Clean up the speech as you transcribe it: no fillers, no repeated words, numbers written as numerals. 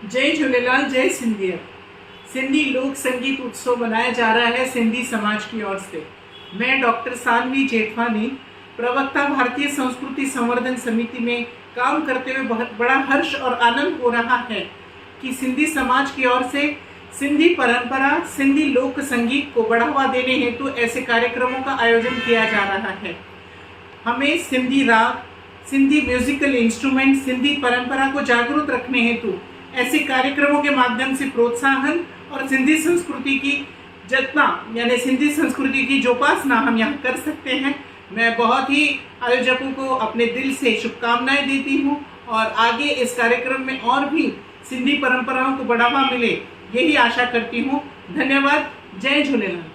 जय झूलेलाल, जय सिंधियत। सिंधी लोक संगीत उत्सव मनाया जा रहा है सिंधी समाज की ओर से। मैं डॉक्टर सानवी जेठवानी, प्रवक्ता भारतीय संस्कृति संवर्धन समिति में काम करते हुए बहुत बड़ा हर्ष और आनंद हो रहा है कि सिंधी समाज की ओर से सिंधी परंपरा, सिंधी लोक संगीत को बढ़ावा देने हेतु ऐसे कार्यक्रमों का आयोजन किया जा रहा है। हमें सिंधी राग, सिंधी म्यूजिकल इंस्ट्रूमेंट, सिंधी परंपरा को जागरूक रखने हेतु ऐसे कार्यक्रमों के माध्यम से प्रोत्साहन और सिंधी संस्कृति की जतना यानी सिंधी संस्कृति की जोपासना हम यहाँ कर सकते हैं। मैं बहुत ही आयोजकों को अपने दिल से शुभकामनाएं देती हूँ और आगे इस कार्यक्रम में और भी सिंधी परंपराओं को बढ़ावा मिले, यही आशा करती हूँ। धन्यवाद। जय झूलेलाल।